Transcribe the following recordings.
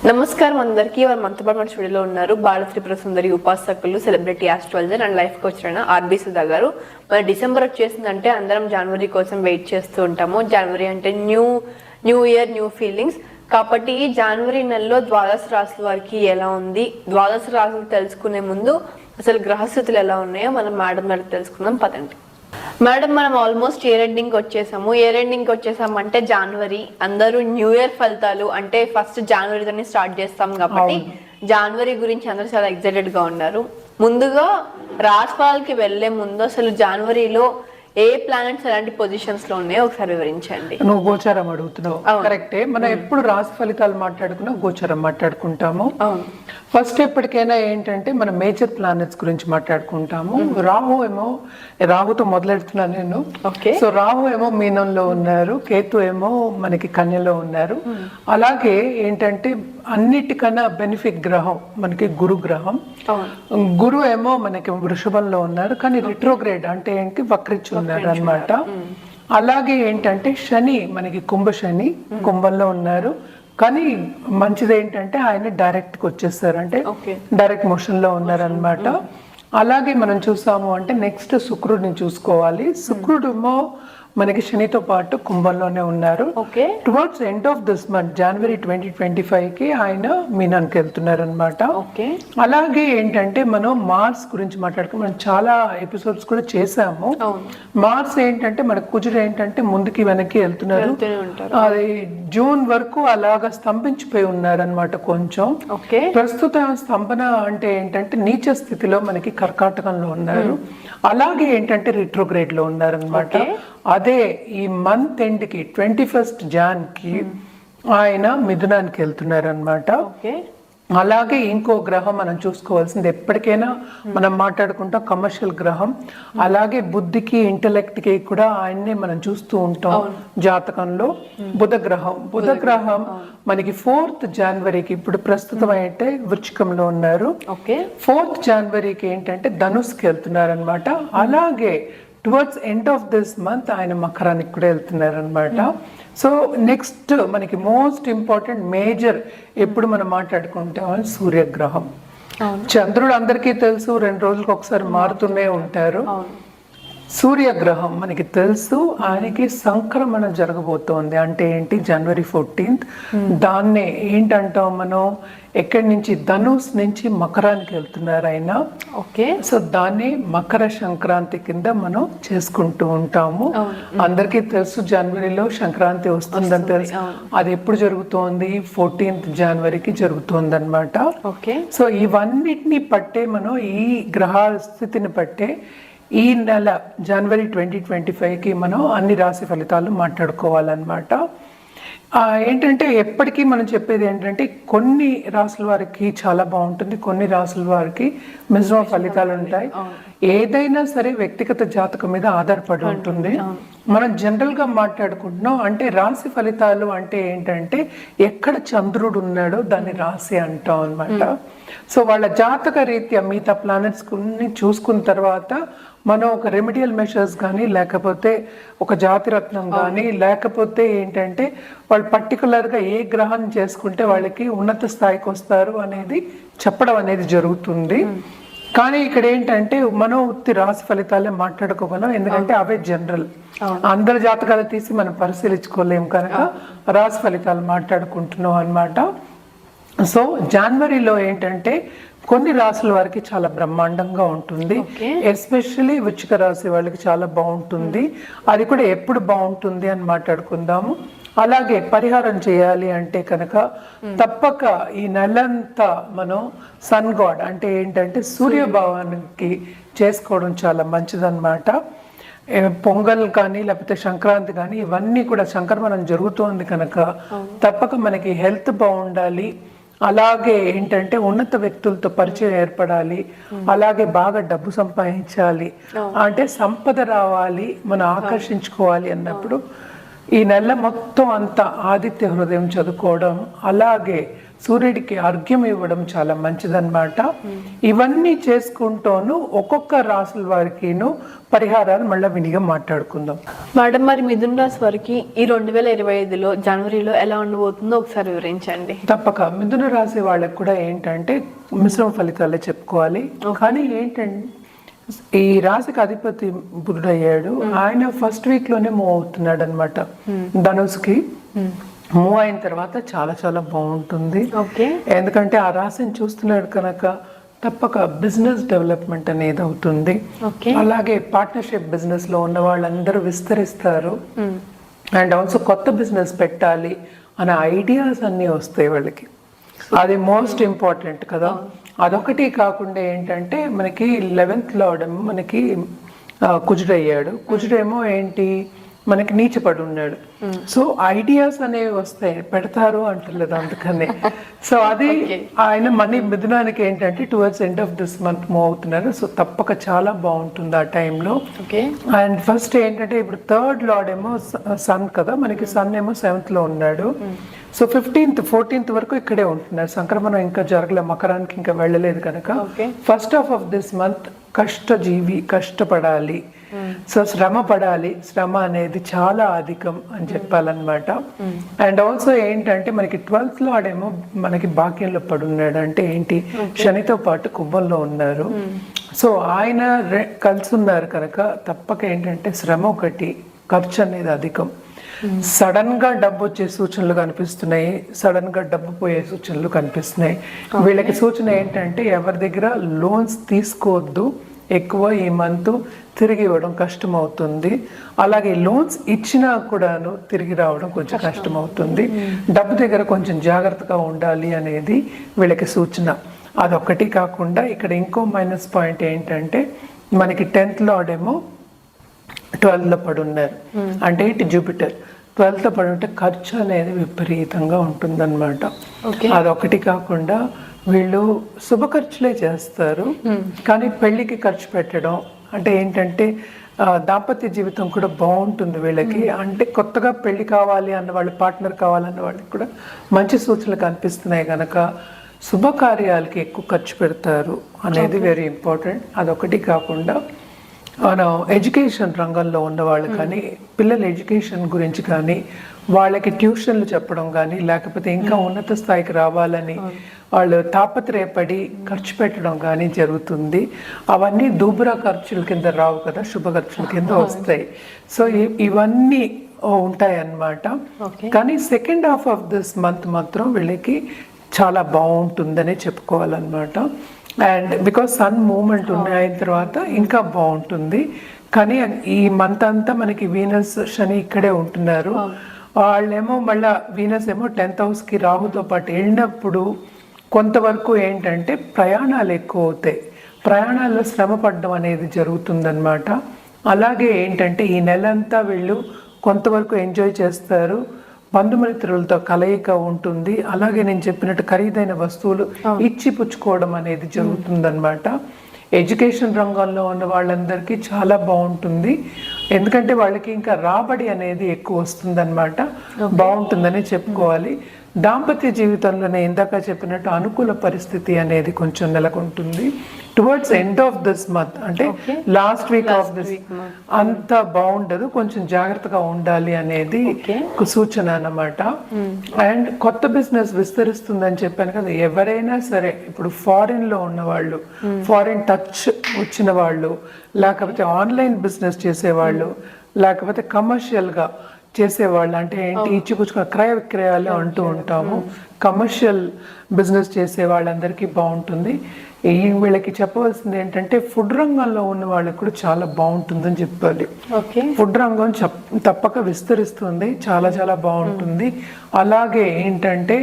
నమస్కారం అందరికీ. వారు మనతో పాటు మన స్టూడియోలో ఉన్నారు బాల త్రిపుర సుందరి ఉపాసకులు, celebrity astrologer and life coach అయిన ఆర్బి సుధా గారు. మన డిసెంబర్ వచ్చేసిందంటే అందరం జనవరి కోసం వెయిట్ చేస్తూ ఉంటాము. జనవరి అంటే న్యూ ఇయర్, న్యూ ఫీలింగ్స్. కాబట్టి ఈ జనవరి నెలలో ద్వాదశ రాశుల వారికి ఎలా ఉంది, ద్వాదశ రాశులు తెలుసుకునే ముందు అసలు గ్రహస్థితులు ఎలా ఉన్నాయో మనం మేడం గారికి తెలుసుకుందాం. పదండి మేడం. మనం ఆల్మోస్ట్ ఇయర్ ఎండింగ్ వచ్చేసాము అంటే జనవరి, అందరూ న్యూ ఇయర్ ఫలితాలు అంటే ఫస్ట్ జనవరితోనే స్టార్ట్ చేస్తాం కాబట్టి జనవరి గురించి అందరూ చాలా ఎక్సైటెడ్ గా ఉన్నారు. ముందుగా రాశిఫలాలకి వెళ్లే ముందు అసలు జనవరిలో ఏ ప్లానెట్స్ ఎలాంటి పొజిషన్స్ లో ఉన్నాయో ఒకసారి వివరించండి. నువ్వు గోచారం అడుగుతున్నావు, కరెక్టే. మనం ఎప్పుడు రాశి ఫలితాలు మాట్లాడుకున్నా గోచారం మాట్లాడుకుంటాము. ఫస్ట్ ఎప్పటికైనా ఏంటంటే మనం మేజర్ ప్లానెట్స్ గురించి మాట్లాడుకుంటాము. రాహుతో మొదలెడుతున్నాను నేను. సో రాహు ఏమో మీనంలో ఉన్నారు, కేతు ఏమో మనకి కన్యలో ఉన్నారు. అలాగే ఏంటంటే అన్నిటికన్నా బెనిఫిట్ గ్రహం మనకి గురు గ్రహం. గురు ఏమో మనకి వృషభంలో ఉన్నారు, కానీ రిట్రోగ్రేడ్ అంటే ఏంటి, వక్రించి ఉన్నారు అన్నమాట. అలాగే ఏంటంటే శని మనకి కుంభంలో ఉన్నారు, కానీ మంచిది ఏంటంటే ఆయన డైరెక్ట్ గా వచ్చేస్తారు, అంటే డైరెక్ట్ మోషన్ లో ఉన్నారనమాట. అలాగే మనం చూసాము అంటే నెక్స్ట్ శుక్రుడిని చూసుకోవాలి. శుక్రుడేమో మనకి శనితో పాటు కుంభంలోనే ఉన్నారు. Towards end of this month జనవరి 2025 కి ఆయన మీనానికి వెళ్తున్నారు అనమాట. అలాగే ఏంటంటే మనం మార్స్ గురించి మనం చాలా ఎపిసోడ్స్ కూడా చేసాము. మార్స్ ఏంటంటే మన కుజుడు ఏంటంటే ముందుకి వెనక్కి వెళ్తున్నారు. అది జూన్ వరకు అలాగా స్తంభించిపోయి ఉన్నారు అనమాట. కొంచెం ప్రస్తుతం స్తంభన అంటే ఏంటంటే నీచ స్థితిలో మనకి కర్కాటకంలో ఉన్నారు. అలాగే ఏంటంటే రిట్రోగ్రేడ్ లో ఉన్నారు అనమాట. అదే ఈ మంత్ ఎండ్ కి 21st జాన్ కి ఆయన మిథునానికి వెళ్తున్నారు అనమాట. అలాగే ఇంకో గ్రహం మనం చూసుకోవాల్సింది, ఎప్పటికైనా మనం మాట్లాడుకుంటాం కమర్షియల్ గ్రహం. అలాగే బుద్ధికి, ఇంటలెక్ట్ కి కూడా ఆయన్నే మనం చూస్తూ ఉంటాం జాతకంలో. బుధ గ్రహం మనకి 4th జనవరికి ఇప్పుడు ప్రస్తుతం అయితే వృచ్చికంలో ఉన్నారు. 4th జనవరికి ఏంటంటే ధనుస్కి వెళ్తున్నారు అనమాట. అలాగే towards end of this month ఆయన మకరానికి కూడా వెళ్తున్నారు అనమాట. సో నెక్స్ట్ మనకి మోస్ట్ ఇంపార్టెంట్ మేజర్ ఎప్పుడు మనం మాట్లాడుకుంటాం సూర్యగ్రహం. చంద్రుడు అందరికీ తెలుసు 2 రోజులకు ఒకసారి మారుతూనే ఉంటారు. సూర్యగ్రహం మనకి తెలుసు, ఆయనకి సంక్రమణ జరగబోతోంది. అంటే ఏంటి, జనవరి 14th. దాన్నే ఏంటంటాం మనం, ఎక్కడి నుంచి ధనుస్ నుంచి మకరానికి వెళ్తున్నారు ఆయన. సో దాన్ని మకర సంక్రాంతి కింద మనం చేసుకుంటూ ఉంటాము. అందరికీ తెలుసు జనవరిలో సంక్రాంతి వస్తుందని తెలుసు. అది ఎప్పుడు జరుగుతోంది, 14th జనవరికి జరుగుతోంది అనమాట. సో ఇవన్నిటిని పట్టే మనం ఈ గ్రహాల స్థితిని పట్టే ఈ నెల జనవరి 2025కి మనం అన్ని రాశి ఫలితాలు మాట్లాడుకోవాలన్నమాట. ఏంటంటే ఎప్పటికీ మనం చెప్పేది ఏంటంటే కొన్ని రాసుల వారికి చాలా బాగుంటుంది, కొన్ని రాసుల వారికి మిశ్రమ ఫలితాలు ఉంటాయి. ఏదైనా సరే వ్యక్తిగత జాతకం మీద ఆధారపడి ఉంటుంది. మనం జనరల్ గా మాట్లాడుకుంటున్నాం అంటే రాశి ఫలితాలు అంటే ఏంటంటే ఎక్కడ చంద్రుడు ఉన్నాడో దాన్ని రాశి అంటాం అనమాట. సో వాళ్ళ జాతక రీత్యా మిగతా ప్లానెట్స్ చూసుకున్న తర్వాత మనం ఒక రెమిడియల్ మెషర్స్ కానీ, లేకపోతే ఒక జాతిరత్నం కానీ, లేకపోతే ఏంటంటే వాళ్ళు పర్టికులర్గా ఏ గ్రహం చేసుకుంటే వాళ్ళకి ఉన్నత స్థాయికి వస్తారు అనేది చెప్పడం అనేది జరుగుతుంది. కానీ ఇక్కడ ఏంటంటే మనం ఉత్తి రాశి ఫలితాలే మాట్లాడుకోగలం, ఎందుకంటే అవే జనరల్. అందరి జాతకాలు తీసి మనం పరిశీలించుకోలేము కనుక రాశి ఫలితాలు మాట్లాడుకుంటున్నాం అన్నమాట. సో జనవరిలో ఏంటంటే కొన్ని రాశుల వారికి చాలా బ్రహ్మాండంగా ఉంటుంది. ఎస్పెషల్లీ వృశ్చిక రాశి వాళ్ళకి చాలా బాగుంటుంది. అది కూడా ఎప్పుడు బాగుంటుంది అని మాట్లాడుకుందాము. అలాగే పరిహారం చేయాలి అంటే కనుక తప్పక ఈ నెలంతా మనం సన్ గాడ్ అంటే ఏంటంటే సూర్యభావానికి చేసుకోవడం చాలా మంచిదన్నమాట. పొంగల్ కానీ లేకపోతే సంక్రాంతి కానీ ఇవన్నీ కూడా సంక్రమణం జరుగుతోంది కనుక తప్పక మనకి హెల్త్ బాగుండాలి. అలాగే ఏంటంటే ఉన్నత వ్యక్తులతో పరిచయం ఏర్పడాలి. అలాగే బాగా డబ్బు సంపాదించాలి, అంటే సంపద రావాలి, మనం ఆకర్షించుకోవాలి అన్నప్పుడు ఈ నెల మొత్తం అంతా ఆదిత్య హృదయం చదువుకోవడం, అలాగే సూర్యుడికి అర్ఘ్యం ఇవ్వడం చాలా మంచిదన్నమాట. ఇవన్నీ చేసుకుంటూను ఒక్కొక్క రాసుల వారికిను పరిహారాలు మళ్ళీ వినిగా మాట్లాడుకుందాం. మేడం, మరి మిథున రాశి వారికి ఈ 2025లో జనవరిలో ఎలా ఉండబోతుందో ఒకసారి వివరించండి. తప్పక. మిథున రాశి వాళ్ళకి కూడా ఏంటంటే మిశ్రమ ఫలితాలే చెప్పుకోవాలి. కానీ ఏంటంటే ఈ రాశికి అధిపతి బుధుడు అయ్యాడు. ఆయన ఫస్ట్ వీక్ లోనే మూవ్ అవుతున్నాడు అనమాట ధనుసుకి. మూవ్ అయిన తర్వాత చాలా చాలా బాగుంటుంది. ఎందుకంటే ఆ రాశిని చూస్తున్నాడు కనుక తప్పక బిజినెస్ డెవలప్మెంట్ అనేది అవుతుంది. అలాగే పార్ట్నర్షిప్ బిజినెస్ లో ఉన్న వాళ్ళందరూ విస్తరిస్తారు. అండ్ ఆల్సో కొత్త బిజినెస్ పెట్టాలి అనే ఐడియాస్ అన్నీ వస్తాయి వాళ్ళకి. అది మోస్ట్ ఇంపార్టెంట్ కదా. అదొకటి కాకుండా ఏంటంటే మనకి 11th లార్డ్ మనకి కుజుడయ్యాడు. కుజుడేమో ఏంటి మనకి నీచపడి ఉన్నాడు. సో ఐడియాస్ అనేవి వస్తాయి, పెడతారు అంటలేదు అందుకనే. సో అది ఆయన మనీ మిథునానికి ఏంటంటే towards end of this month move అవుతున్నారు. సో తప్పక చాలా బాగుంటుంది ఆ టైంలో. అండ్ ఫస్ట్ ఏంటంటే ఇప్పుడు 3rd లార్డ్ ఏమో సన్ కదా, మనకి సన్ ఏమో 7th లో ఉన్నాడు. సో 15th 14th వరకు ఇక్కడే ఉంటున్నారు. సంక్రమణం ఇంకా జరగలే, మకరానికి ఇంకా వెళ్ళలేదు కనుక first half of this month కష్టజీవి, కష్టపడాలి. సో శ్రమ పడాలి. శ్రమ అనేది చాలా అధికం అని చెప్పాలన్నమాట. అండ్ ఆల్సో ఏంటంటే మనకి 12th లో ఆడేమో మనకి భాగ్యంలో పడున్నాడు. అంటే ఏంటి, శనితో పాటు కుంభంలో ఉన్నారు. సో ఆయన కలిసి ఉన్నారు కనుక తప్పక ఏంటంటే శ్రమ ఒకటి, ఖర్చు అనేది అధికం. సడన్ గా డబ్బు వచ్చే సూచనలు కనిపిస్తున్నాయి, సడన్ గా డబ్బు పోయే సూచనలు కనిపిస్తున్నాయి. వీళ్ళకి సూచన ఏంటంటే ఎవరి దగ్గర లోన్స్ తీసుకోవద్దు, ఎక్కువ ఈ మంత్ తిరిగి ఇవ్వడం కష్టం అవుతుంది. అలాగే లోన్స్ ఇచ్చినా కూడాను తిరిగి రావడం కొంచెం కష్టం అవుతుంది. డబ్బు దగ్గర కొంచెం జాగ్రత్తగా ఉండాలి అనేది వీళ్ళకి సూచన. అదొక్కటి కాకుండా ఇక్కడ ఇంకో మైనస్ పాయింట్ ఏంటంటే మనకి 10th లార్డ్ ఏమో 12th లో పడున్నారు. అంటే ఇటు జూపిటర్ 12th లో పడి ఉంటే ఖర్చు అనేది విపరీతంగా ఉంటుందన్నమాట. అదొకటి కాకుండా వీళ్ళు శుభ ఖర్చులే చేస్తారు, కానీ పెళ్లికి ఖర్చు పెట్టడం అంటే ఏంటంటే దాంపత్య జీవితం కూడా బాగుంటుంది వీళ్ళకి. అంటే కొత్తగా పెళ్లి కావాలి అన్న వాళ్ళు, పార్ట్నర్ కావాలన్న వాళ్ళకి కూడా మంచి సూచనలు కనిపిస్తున్నాయి కనుక శుభకార్యాలకి ఎక్కువ ఖర్చు పెడతారు అనేది వెరీ ఇంపార్టెంట్. అదొకటి కాకుండా మనం ఎడ్యుకేషన్ రంగంలో ఉన్న వాళ్ళు కానీ, పిల్లల ఎడ్యుకేషన్ గురించి కానీ, వాళ్ళకి ట్యూషన్లు చెప్పడం కానీ, లేకపోతే ఇంకా ఉన్నత స్థాయికి రావాలని వాళ్ళు తాపత్రయపడి ఖర్చు పెట్టడం కానీ జరుగుతుంది. అవన్నీ దూబరా ఖర్చుల కింద రావు కదా, శుభ ఖర్చుల కింద వస్తాయి. సో ఇవన్నీ ఉంటాయి అన్నమాట. కానీ second half of this month మాత్రం వీళ్ళకి చాలా బాగుంటుందనే చెప్పుకోవాలన్నమాట. అండ్ బికాస్ సన్ మూమెంట్ అయిన తర్వాత ఇంకా బాగుంటుంది. కానీ ఈ మంత్ అంతా మనకి వీనస్ శని ఇక్కడే ఉంటున్నారు. వాళ్ళేమో మళ్ళీ వీనస్ ఏమో 10th హౌస్కి రాహుతో పాటు వెళ్ళినప్పుడు కొంతవరకు ఏంటంటే ప్రయాణాలు ఎక్కువ అవుతాయి, ప్రయాణాల్లో శ్రమ పడడం అనేది జరుగుతుందన్నమాట. అలాగే ఏంటంటే ఈ నెలంతా వీళ్ళు కొంతవరకు ఎంజాయ్ చేస్తారు, బంధుమిత్రులతో కలయిక ఉంటుంది. అలాగే నేను చెప్పినట్టు ఖరీదైన వస్తువులు ఇచ్చి పుచ్చుకోవడం అనేది జరుగుతుందన్నమాట. ఎడ్యుకేషన్ రంగంలో ఉన్న వాళ్ళందరికీ చాలా బాగుంటుంది, ఎందుకంటే వాళ్ళకి ఇంకా రాబడి అనేది ఎక్కువ వస్తుందన్నమాట. బాగుంటుందని చెప్పుకోవాలి. దాంపత్య జీవితంలోనే ఇందాక చెప్పినట్టు అనుకూల పరిస్థితి అనేది కొంచెం నెలకొంటుంది. Towards end of this month అంటే లాస్ట్ వీక్ ఆఫ్ దిస్ అంత బాగుండదు, కొంచెం జాగ్రత్తగా ఉండాలి అనేది సూచన అన్నమాట. అండ్ కొత్త బిజినెస్ విస్తరిస్తుందని చెప్పాను కదా, ఎవరైనా సరే ఇప్పుడు ఫారిన్ లో ఉన్న వాళ్ళు, ఫారిన్ టచ్ వచ్చిన వాళ్ళు, లేకపోతే ఆన్లైన్ బిజినెస్ చేసేవాళ్ళు, లేకపోతే కమర్షియల్ గా చేసేవాళ్ళు, అంటే ఏంటి ఇచ్చిపుచ్చుకున్న క్రయ విక్రయాలు అంటూ ఉంటాము. కమర్షియల్ బిజినెస్ చేసే వాళ్ళందరికీ బాగుంటుంది. వీళ్ళకి చెప్పవలసింది ఏంటంటే ఫుడ్ రంగంలో ఉన్న వాళ్ళకి కూడా చాలా బాగుంటుందని చెప్పాలి. ఫుడ్ రంగం తప్పక విస్తరిస్తుంది, చాలా చాలా బాగుంటుంది. అలాగే ఏంటంటే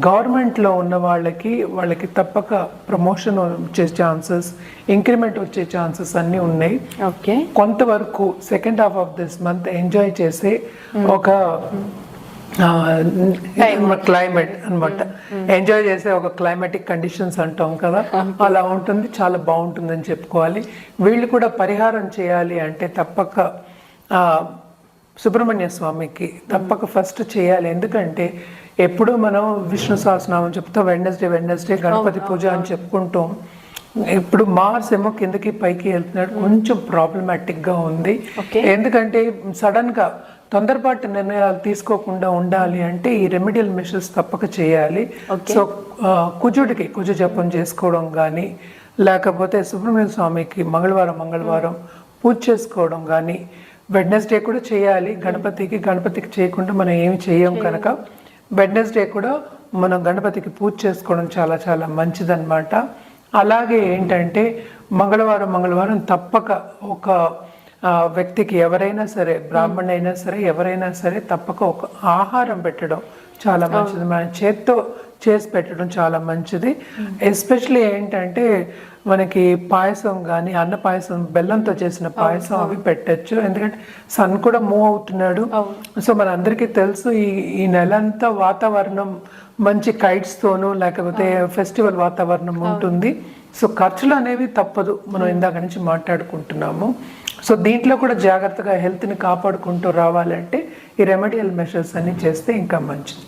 గవర్నమెంట్లో ఉన్న వాళ్ళకి తప్పక ప్రమోషన్ వచ్చే ఛాన్సెస్, ఇంక్రిమెంట్ వచ్చే ఛాన్సెస్ అన్నీ ఉన్నాయి. కొంతవరకు second half of this month enjoy చేసే ఒక క్లైమేట్ అన్నమాట, ఎంజాయ్ చేసే ఒక క్లైమాటిక్ కండిషన్స్ అంటాం కదా, అలా ఉంటుంది, చాలా బాగుంటుందని చెప్పుకోవాలి. వీళ్ళు కూడా పరిహారం చేయాలి అంటే తప్పక సుబ్రహ్మణ్య స్వామికి తప్పక ఫస్ట్ చేయాలి. ఎందుకంటే ఎప్పుడు మనం విష్ణు సహస్రనామం చెప్తాం, వెడ్నెస్డే గణపతి పూజ అని చెప్పుకుంటాం. ఇప్పుడు మార్స్ ఏమో కిందకి పైకి వెళ్తున్నాడు, కొంచెం ప్రాబ్లమాటిక్ గా ఉంది. ఎందుకంటే సడన్ గా తొందరపాటు నిర్ణయాలు తీసుకోకుండా ఉండాలి అంటే ఈ రెమెడియల్ మెషర్స్ తప్పక చేయాలి. సో కుజ జపం చేసుకోవడం కానీ, లేకపోతే సుబ్రహ్మణ్య స్వామికి మంగళవారం పూజ చేసుకోవడం కానీ, వెడ్నెస్డే కూడా చేయాలి. గణపతికి చేయకుండా మనం ఏమి చేయం కనుక వెడ్నెస్డే కూడా మనం గణపతికి పూజ చేసుకోవడం చాలా చాలా మంచిదన్నమాట. అలాగే ఏంటంటే మంగళవారం తప్పక ఒక వ్యక్తికి ఎవరైనా సరే, బ్రాహ్మణైనా సరే ఎవరైనా సరే తప్పక ఒక ఆహారం పెట్టడం చాలా మంచిది. మన చేత్తో చేసి పెట్టడం చాలా మంచిది. ఎస్పెషలీ ఏంటంటే మనకి పాయసం కానీ, అన్న పాయసం, బెల్లంతో చేసిన పాయసం అవి పెట్టచ్చు. ఎందుకంటే సన్ కూడా మూవ్ అవుతున్నాడు. సో మనందరికీ తెలుసు ఈ నెలంతా వాతావరణం మంచి కైట్స్ తోనూ లేకపోతే ఫెస్టివల్ వాతావరణం ఉంటుంది. సో ఖర్చులు అనేవి తప్పదు, మనం ఇందాక నుంచి మాట్లాడుకుంటున్నాము. సో దీంట్లో కూడా జాగ్రత్తగా హెల్త్ని కాపాడుకుంటూ రావాలంటే ఈ రెమెడియల్ మెషర్స్ అన్ని చేస్తే ఇంకా మంచిది.